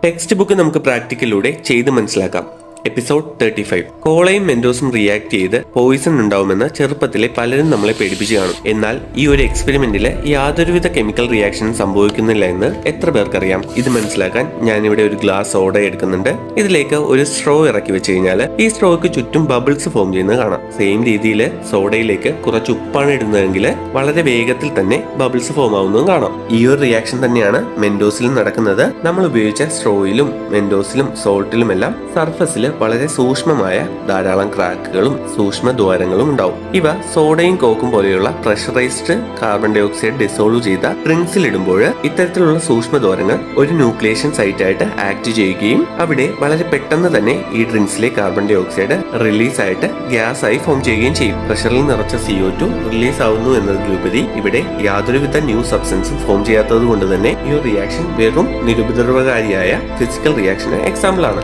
Text book നമുക്ക് പ്രാക്ടിക്കലിലൂടെ ചെയ്ത് മനസ്സിലാക്കാം. എപ്പിസോഡ് 35. കോളയും മെന്റോസും റിയാക്ട് ചെയ്ത് പോയിസൺ ഉണ്ടാവുമെന്ന് ചെറുപ്പത്തിലെ പലരും നമ്മളെ പേടിപ്പിച്ചു കാണും. എന്നാൽ ഈ ഒരു എക്സ്പെരിമെന്റിൽ യാതൊരുവിധ കെമിക്കൽ റിയാക്ഷനും സംഭവിക്കുന്നില്ല എന്ന് എത്ര പേർക്കറിയാം? ഇത് മനസ്സിലാക്കാൻ ഞാനിവിടെ ഒരു ഗ്ലാസ് സോഡ എടുക്കുന്നുണ്ട്. ഇതിലേക്ക് ഒരു സ്ട്രോ ഇറക്കി വെച്ച് കഴിഞ്ഞാൽ ഈ സ്ട്രോയ്ക്ക് ചുറ്റും ബബിൾസ് ഫോം ചെയ്യുന്നത് കാണാം. സെയിം രീതിയിൽ സോഡയിലേക്ക് കുറച്ച് ഉപ്പാണ് ഇടുന്നതെങ്കിൽ വളരെ വേഗത്തിൽ തന്നെ ബബിൾസ് ഫോം ആവുന്നതും കാണാം. ഈ ഒരു റിയാക്ഷൻ തന്നെയാണ് മെന്റോസിലും നടക്കുന്നത്. നമ്മൾ ഉപയോഗിച്ച സ്ട്രോയിലും മെന്റോസിലും സോൾട്ടിലും എല്ലാം സർഫസിൽ വളരെ സൂക്ഷ്മമായ ധാരാളം ക്രാക്കുകളും സൂക്ഷ്മ ദ്വാരങ്ങളും ഉണ്ടാവും. ഇവ സോഡയും കോക്കും പോലെയുള്ള pressurised carbon dioxide dissolve ചെയ്ത ഡ്രിങ്ക്സിൽ ഇടുമ്പോൾ ഇത്തരത്തിലുള്ള സൂക്ഷ്മ ദ്വാരങ്ങൾ ഒരു ന്യൂക്ലിയേഷൻ സൈറ്റ് ആയിട്ട് ആക്ട് ചെയ്യുകയും അവിടെ വളരെ പെട്ടെന്ന് തന്നെ ഈ ഡ്രിങ്ക്സിലെ കാർബൺ ഡൈ ഓക്സൈഡ് റിലീസ് ആയിട്ട് ഗ്യാസ് ആയി ഫോം ചെയ്യുകയും ചെയ്യും. പ്രഷറിൽ നിറച്ച CO2 റിലീസ് ആവുന്നു എന്നതിലുപരി ഇവിടെ യാതൊരുവിധ ന്യൂ സബ്സ്റ്റൻസും ഫോം ചെയ്യാത്തത് കൊണ്ട് തന്നെ ഈ റിയാക്ഷൻ വെറും നിരുപദ്രവകാരിയായ ഫിസിക്കൽ റിയാക്ഷന് എക്സാമ്പിൾ ആണ്.